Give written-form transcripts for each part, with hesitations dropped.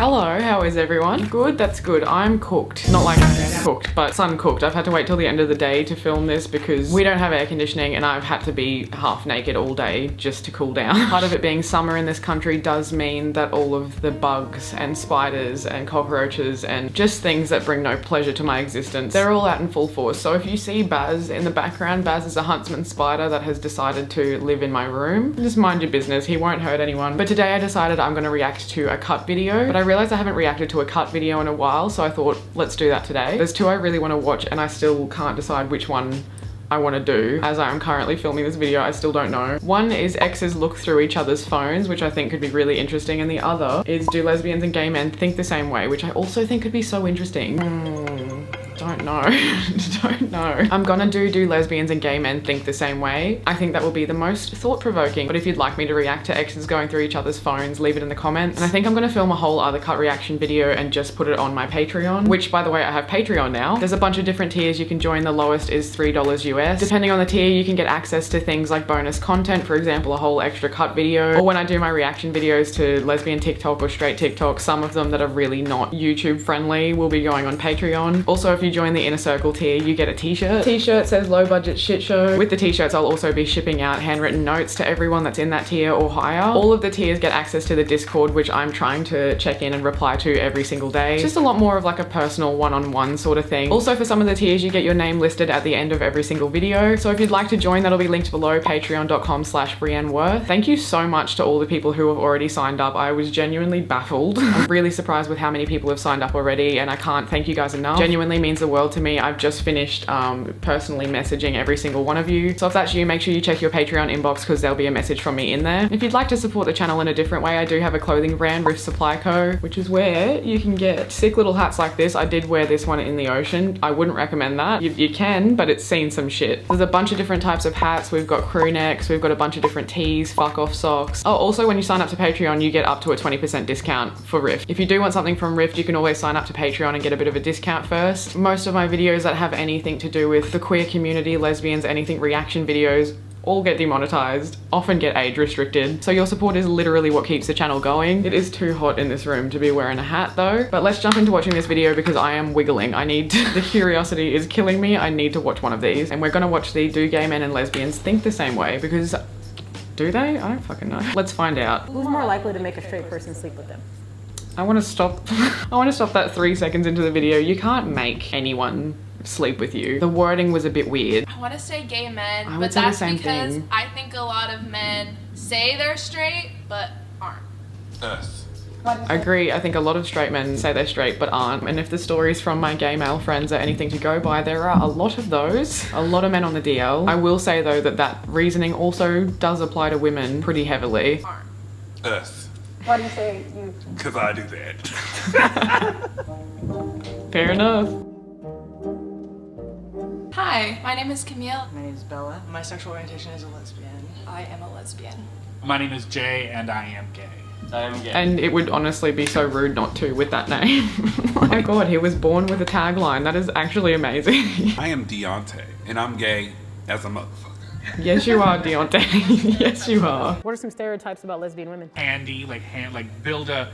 Hello, how is everyone? Good, that's good. I'm cooked. Not like cooked, but sun cooked. I've had to wait till the end of the day to film this because we don't have air conditioning and I've had to be half naked all day just to cool down. Part of it being summer in this country does mean that all of the bugs and spiders and cockroaches and just things that bring no pleasure to my existence, they're all out in full force. So if you see Baz in the background, Baz is a huntsman spider that has decided to live in my room. Just mind your business, he won't hurt anyone. But today I decided I'm gonna react to a cut video, but I realized I haven't reacted to a cut video in a while, so I thought, let's do that today. There's two I really want to watch and I still can't decide which one I want to do. As I am currently filming this video, I still don't know. One is exes look through each other's phones, which I think could be really interesting, and the other is do lesbians and gay men think the same way, which I also think could be so interesting. Don't know. Don't know. I'm gonna do lesbians and gay men think the same way. I think that will be the most thought-provoking. But if you'd like me to react to exes going through each other's phones, leave it in the comments. And I think I'm gonna film a whole other cut reaction video and just put it on my Patreon, which, by the way, I have Patreon now. There's a bunch of different tiers you can join. The lowest is $3 US. Depending on the tier, you can get access to things like bonus content, for example, a whole extra cut video, or when I do my reaction videos to lesbian TikTok or straight TikTok, some of them that are really not YouTube friendly will be going on Patreon. Also, if you join the inner circle tier, you get a t-shirt. T-shirt says low budget shit show. With the t-shirts, I'll also be shipping out handwritten notes to everyone that's in that tier or higher. All of the tiers get access to the Discord, which I'm trying to check in and reply to every single day. It's just a lot more of like a personal one-on-one sort of thing. Also, for some of the tiers, you get your name listed at the end of every single video. So if you'd like to join, that'll be linked below, patreon.com/BrianneWorth. Thank you so much to all the people who have already signed up. I was genuinely baffled. I'm really surprised with how many people have signed up already, and I can't thank you guys enough. Genuinely means the world to me. I've just finished personally messaging every single one of you. So if that's you, make sure you check your Patreon inbox because there'll be a message from me in there. If you'd like to support the channel in a different way, I do have a clothing brand, Riff Supply Co., which is where you can get sick little hats like this. I did wear this one in the ocean. I wouldn't recommend that. You can, but it's seen some shit. There's a bunch of different types of hats. We've got crew necks, we've got a bunch of different tees, fuck off socks. Oh, also when you sign up to Patreon, you get up to a 20% discount for Rift. If you do want something from Rift, you can always sign up to Patreon and get a bit of a discount first. Most of my videos that have anything to do with the queer community, lesbians, anything reaction videos, all get demonetized, often get age restricted. So your support is literally what keeps the channel going. It is too hot in this room to be wearing a hat though. But let's jump into watching this video because I am wiggling. the curiosity is killing me. I need to watch one of these. And we're gonna watch the Do Gay Men and Lesbians Think the Same Way, because do they? I don't fucking know. Let's find out. Who's more likely to make a straight person sleep with them? I wanna stop that 3 seconds into the video. You can't make anyone sleep with you. The wording was a bit weird. I want to say gay men, I would but say that's the same because thing. I think a lot of men say they're straight but aren't. I agree. I think a lot of straight men say they're straight but aren't. And if the stories from my gay male friends are anything to go by, there are a lot of those. A lot of men on the DL. I will say though that reasoning also does apply to women pretty heavily. Aren't. Us. Why do you say you? Because I do that. Fair enough. Hi, my name is Camille. My name is Bella. My sexual orientation is a lesbian. I am a lesbian. My name is Jay and I am gay. I am gay. And it would honestly be so rude not to with that name. Oh my god, he was born with a tagline. That is actually amazing. I am Deontay, and I'm gay as a motherfucker. Yes, you are, Deontay. Yes, you are. What are some stereotypes about lesbian women? Handy, like build a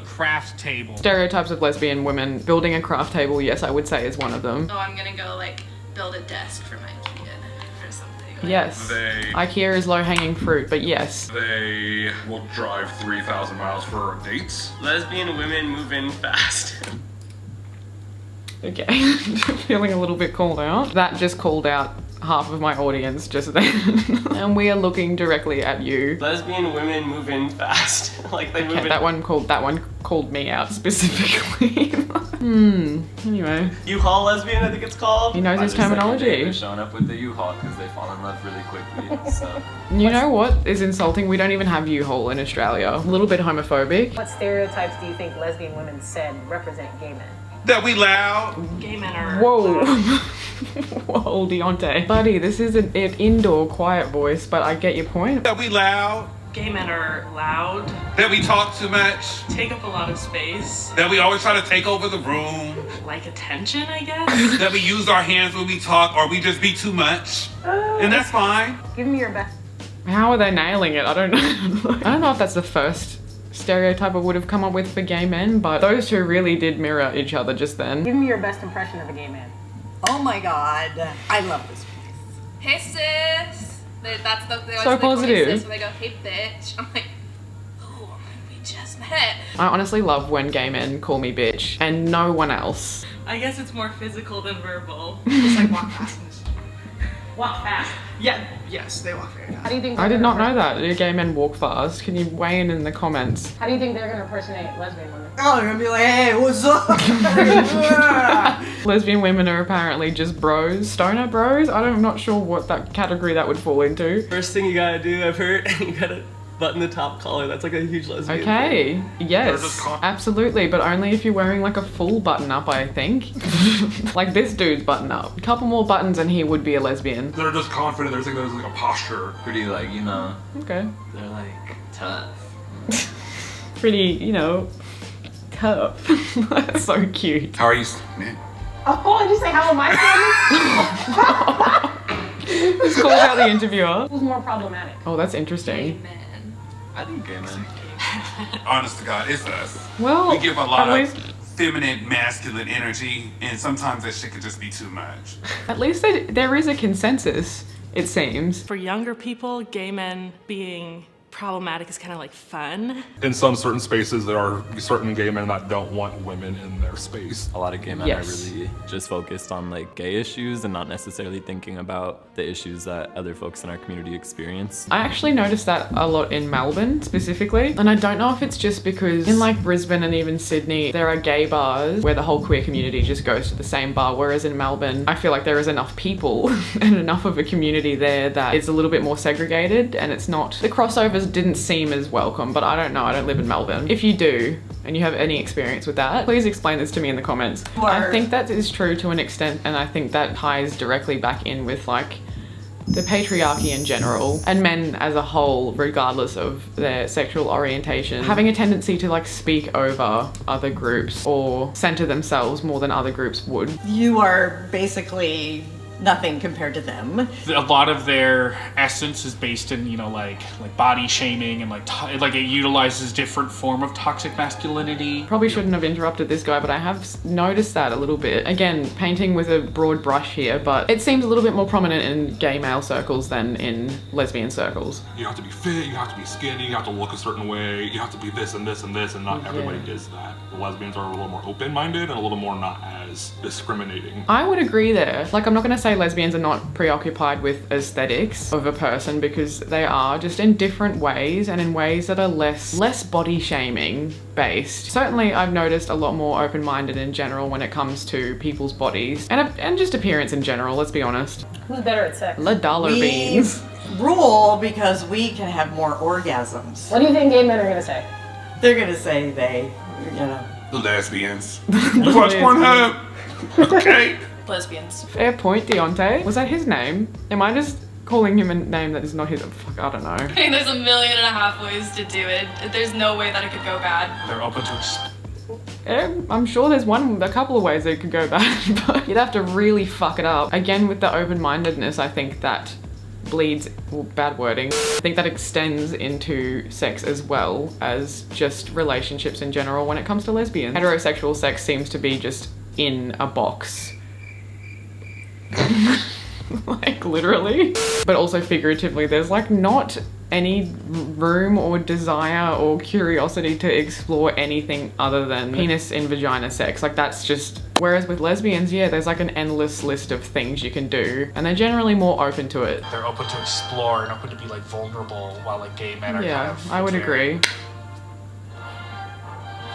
craft table. Stereotypes of lesbian women. Building a craft table, yes, I would say is one of them. So I'm gonna go like build a desk for my kid or something. Like, Yes. IKEA is low-hanging fruit, but yes. They will drive 3,000 miles for dates. Lesbian women move in fast. Okay, feeling a little bit called out. That just called out half of my audience just then. And we are looking directly at you. Lesbian women move in fast. Like they move Okay, in. that one called me out specifically. Anyway. U-Haul lesbian, I think it's called. He knows his terminology. They're showing up with the U-Haul because they fall in love really quickly. So. You know what is insulting? We don't even have U-Haul in Australia. A little bit homophobic. What stereotypes do you think lesbian women said represent gay men? That we loud. Gay men are. Whoa. Whoa, Deontay. Buddy, this is an indoor quiet voice, but I get your point. That we loud. Gay men are loud, That we talk too much. take up a lot of space, That we always try to take over the room. like attention, I guess. That we use our hands when we talk, or we just be too much. And that's fine. Give me your best. How are they nailing it? I don't know. I don't know if that's the first stereotype I would have come up with for gay men, but those two really did mirror each other just then. Give me your best impression of a gay man. Oh my god. I love this place. Hey sis. That's the they always So say, "Hey, positive. sis," when they go, hey bitch. I'm like, oh, we just met. I honestly love when gay men call me bitch and no one else. I guess it's more physical than verbal. Just like walk past. Walk fast. Yeah, yes, they walk very fast. How do you think? I did not know that. Do gay men walk fast? Can you weigh in the comments? How do you think they're gonna impersonate lesbian women? Oh, they're gonna be like, hey, what's up? Lesbian women are apparently just bros. Stoner bros? I'm not sure what that category that would fall into. First thing you gotta do, I've heard, you gotta button the top collar. That's like a huge lesbian thing. Okay, yes, just absolutely, but only if you're wearing like a full button up, I think. Like this dude's button up. A couple more buttons and he would be a lesbian. They're just confident. There's like a posture. Pretty like, you know, Okay. they're like tough. Pretty, you know, tough. That's so cute. How are you, man? Oh, did you say how am I feeling? Just called out the interviewer. Who's more problematic? Oh, that's interesting. Amen. I think gay men. Honest to God, it's us. Well, We give a lot at of least, feminine, masculine energy, and sometimes that shit could just be too much. at least there is a consensus, it seems. For younger people, gay men being problematic is kind of like fun. In some certain spaces, there are certain gay men that don't want women in their space. A lot of gay men Yes. are really just focused on like gay issues and not necessarily thinking about the issues that other folks in our community experience. I actually noticed that a lot in Melbourne specifically, and I don't know if it's just because in like Brisbane and even Sydney there are gay bars where the whole queer community just goes to the same bar, whereas in Melbourne I feel like there is enough people and enough of a community there that it's a little bit more segregated, and it's not, the crossovers didn't seem as welcome, but I don't know, I don't live in Melbourne. If you do and you have any experience with that, please explain this to me in the comments. I Word. think that is true to an extent, and I think that ties directly back in with like the patriarchy in general, and men as a whole, regardless of their sexual orientation, having a tendency to like speak over other groups or center themselves more than other groups would. You are basically nothing compared to them. A lot of their essence is based in, you know, like body shaming and like it utilizes different form of toxic masculinity. Probably shouldn't have interrupted this guy, but I have noticed that a little bit. Again, painting with a broad brush here, but it seems a little bit more prominent in gay male circles than in lesbian circles. You have to be fit, you have to be skinny, you have to look a certain way, you have to be this and this and this, and not everybody is that. The lesbians are a little more open-minded and a little more not as discriminating. I would agree there. Like, I'm not gonna say lesbians are not preoccupied with aesthetics of a person, because they are, just in different ways and in ways that are less body shaming based. Certainly I've noticed a lot more open-minded in general when it comes to people's bodies and just appearance in general, let's be honest. Who's better at sex? La dollar We beans. rule because we can have more orgasms. What do you think gay men are gonna say? They're gonna say they, you know. The lesbians. You watch Pornhub? Okay. Lesbians. Fair point, Deontay. Was that his name? Am I just calling him a name that is not his? Fuck, I don't know. I think there's 1.5 million ways to do it. There's no way that it could go bad. They're open to I'm sure there's a couple of ways it could go bad, but you'd have to really fuck it up. Again, with the open-mindedness, I think that bleeds, well, bad wording. I think that extends into sex as well as just relationships in general when it comes to lesbians. Heterosexual sex seems to be just in a box. Like literally, but also figuratively. There's like not any room or desire or curiosity to explore anything other than penis in vagina sex. Like that's just, whereas with lesbians, yeah, there's like an endless list of things you can do, and they're generally more open to it. They're open to explore and open to be like vulnerable, while like gay men are Yeah, kind of I would very- agree.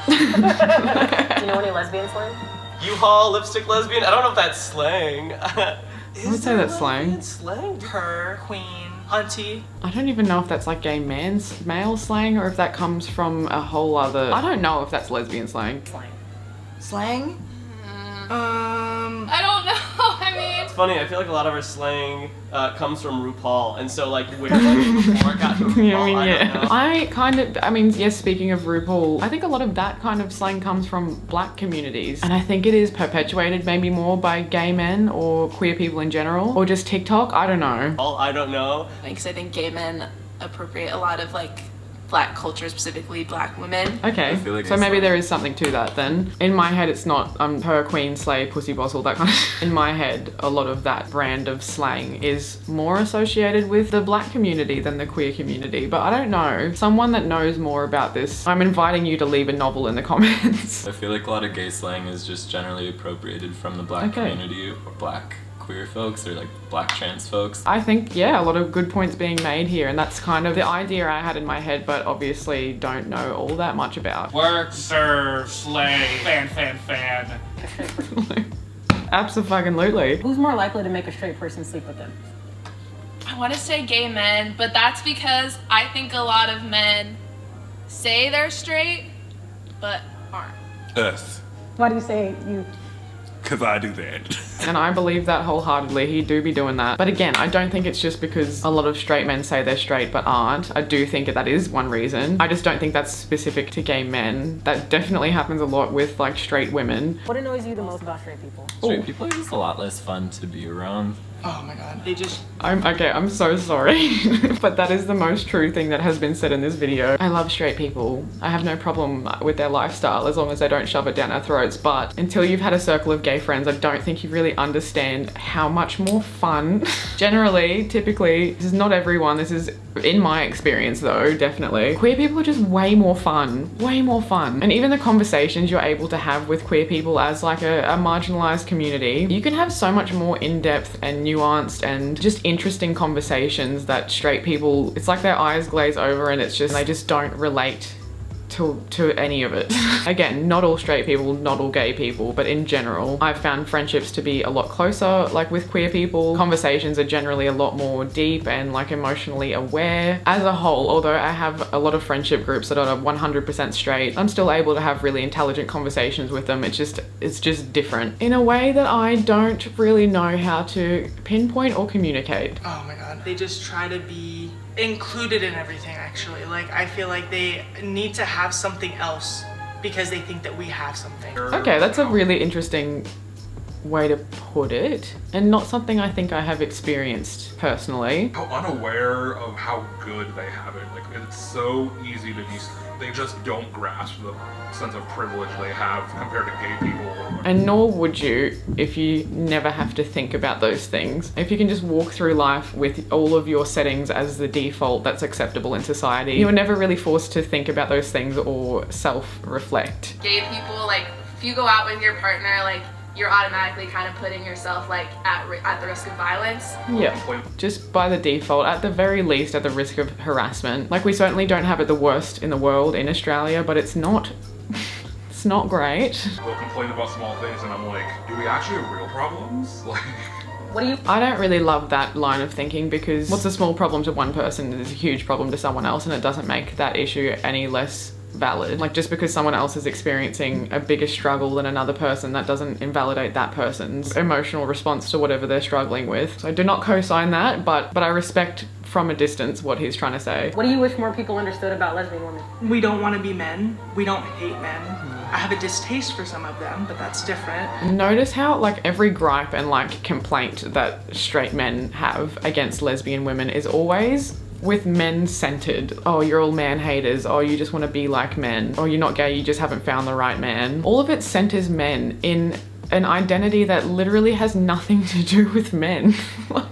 Do you know any lesbian slang? U-Haul, lipstick lesbian. I don't know if that's slang. I would say that's slang. Slang? Her, queen, hunty. I don't even know if that's like gay male slang, or if that comes from a whole other, I don't know if that's lesbian slang. Slang. Slang? I don't know. I mean, It's funny. I feel like a lot of our slang comes from RuPaul, and so like where RuPaul got to RuPaul, I don't know. Yes, speaking of RuPaul, I think a lot of that kind of slang comes from black communities, and I think it is perpetuated maybe more by gay men or queer people in general, or just TikTok, I don't know. I don't know. because I think gay men appropriate a lot of like Black culture, specifically Black women. Okay, like so maybe there is something to that then. In my head, it's not her, queen, slay, pussy, boss, all that kind of In my head, a lot of that brand of slang is more associated with the Black community than the queer community, but I don't know. Someone that knows more about this, I'm inviting you to leave a novel in the comments. I feel like a lot of gay slang is just generally appropriated from the Black community or Black queer folks or like Black trans folks. I think, yeah, a lot of good points being made here, and that's kind of the idea I had in my head, but obviously don't know all that much about. Work, serve, slay, fan. Abso-fucking-lutely. Who's more likely to make a straight person sleep with them? I want to say gay men, but that's because I think a lot of men say they're straight, but aren't. Us. Why do you say you? Because I do that. And I believe that wholeheartedly. He do be doing that. But again, I don't think it's just because a lot of straight men say they're straight but aren't. I do think that is one reason. I just don't think that's specific to gay men. That definitely happens a lot with like straight women. What annoys you the most about straight people? Straight people are just a lot less fun to be around. Oh my god, they just... I'm so sorry. But that is the most true thing that has been said in this video. I love straight people. I have no problem with their lifestyle as long as they don't shove it down our throats. But until you've had a circle of gay friends, I don't think you really understand how much more fun. Generally, typically, this is not everyone. This is in my experience though, definitely. Queer people are just way more fun. Way more fun. And even the conversations you're able to have with queer people as like a marginalized community, you can have so much more in-depth and nuanced and just interesting conversations that straight people, it's like their eyes glaze over and it's just, they just don't relate to any of it. Again, not all straight people, not all gay people, but in general, I've found friendships to be a lot closer, like with queer people. Conversations are generally a lot more deep and like emotionally aware. As a whole, although I have a lot of friendship groups that are 100% straight, I'm still able to have really intelligent conversations with them. It's just different in a way that I don't really know how to pinpoint or communicate. Oh my god, they just try to be included in everything actually. Like I feel like they need to have something else because they think that we have something. Okay, that's a really interesting way to put it, and not something I think I have experienced personally. How unaware of how good they have it. Like it's so easy to be, they just don't grasp the sense of privilege they have compared to gay people. And nor would you if you never have to think about those things. If you can just walk through life with all of your settings as the default that's acceptable in society, you are never really forced to think about those things or self-reflect. Gay people, like, if you go out with your partner, like, you're automatically kind of putting yourself like at the risk of violence. Yeah, just by the default, at the very least at the risk of harassment. Like we certainly don't have it the worst in the world in Australia, but it's not great. We'll complain about small things and I'm like, do we actually have real problems? Like, I don't really love that line of thinking because what's a small problem to one person is a huge problem to someone else, and it doesn't make that issue any less valid. Like just because someone else is experiencing a bigger struggle than another person, that doesn't invalidate that person's emotional response to whatever they're struggling with. So I do not co-sign that, but I respect from a distance what he's trying to say. What do you wish more people understood about lesbian women? We don't want to be men. We don't hate men. I have a distaste for some of them, but that's different. Notice how like every gripe and like complaint that straight men have against lesbian women is always with men centered. Oh, you're all man haters. Oh, you just want to be like men. Oh, you're not gay, you just haven't found the right man. All of it centers men in an identity that literally has nothing to do with men.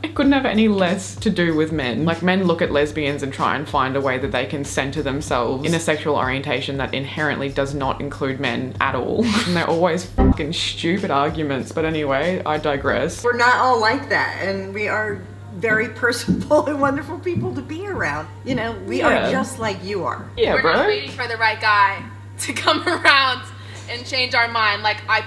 It couldn't have any less to do with men. Like men look at lesbians and try and find a way that they can center themselves in a sexual orientation that inherently does not include men at all. And they're always fucking stupid arguments. But anyway, I digress. We're not all like that, and we are very personable and wonderful people to be around. You know, we are just like you are. Yeah, We're bro. not waiting for the right guy to come around and change our mind. Like, I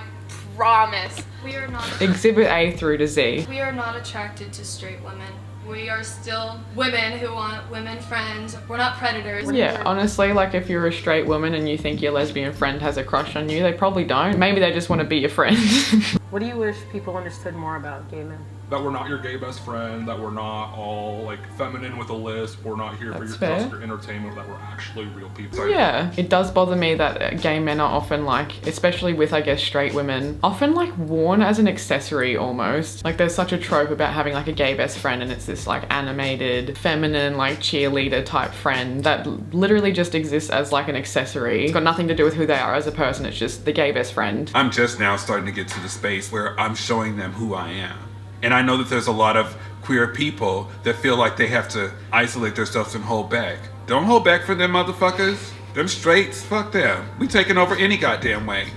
promise. We are not. Exhibit A through to Z. We are not attracted to straight women. We are still women who want women friends. We're not predators. Yeah, honestly, like if you're a straight woman and you think your lesbian friend has a crush on you, they probably don't. Maybe they just want to be your friend. What do you wish people understood more about gay men? that we're not your gay best friend, that we're not all like feminine with a lisp, we're not here for just your entertainment, that we're actually real people. Yeah, it does bother me that gay men are often like, especially with I guess straight women, often like worn as an accessory almost. Like there's such a trope about having like a gay best friend and it's this like animated, feminine, like cheerleader type friend that literally just exists as like an accessory. It's got nothing to do with who they are as a person, it's just the gay best friend. I'm just now starting to get to the space where I'm showing them who I am. And I know that there's a lot of queer people that feel like they have to isolate themselves and hold back. Don't hold back for them motherfuckers. Them straights, fuck them. We taking over any goddamn way.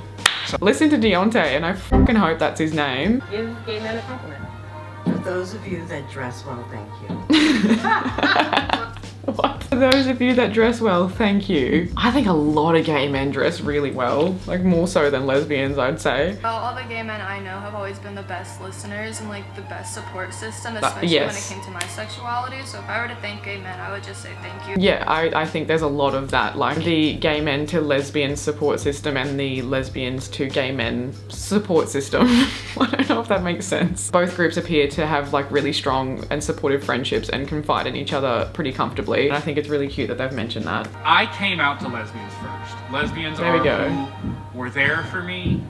Listen to Deontay, and I fucking hope that's his name. Give gay men a compliment. For those of you that dress well, thank you. What? For those of you that dress well, thank you. I think a lot of gay men dress really well, like more so than lesbians, I'd say. All the gay men I know have always been the best listeners and like the best support system, especially when it came to my sexuality. So if I were to thank gay men, I would just say thank you. Yeah, I think there's a lot of that, like the gay men to lesbian support system and the lesbians to gay men support system. I don't know if that makes sense. Both groups appear to have like really strong and supportive friendships and confide in each other pretty comfortably. And I think it's really cute that they've mentioned that. I came out to lesbians first. Lesbians who were there for me.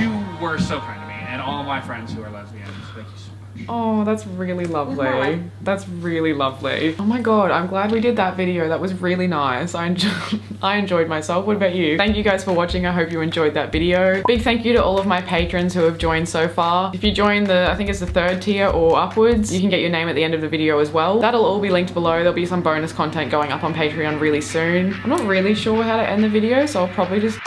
You were so kind to me, and all of my friends who are lesbians. Thank you so much. Oh, that's really lovely. That's really lovely. Oh my god, I'm glad we did that video. That was really nice. I enjoyed myself. What about you? Thank you guys for watching. I hope you enjoyed that video. Big thank you to all of my patrons who have joined so far. If you join the, I think it's the 3rd tier or upwards, you can get your name at the end of the video as well. That'll all be linked below. There'll be some bonus content going up on Patreon really soon. I'm not really sure how to end the video, so I'll probably just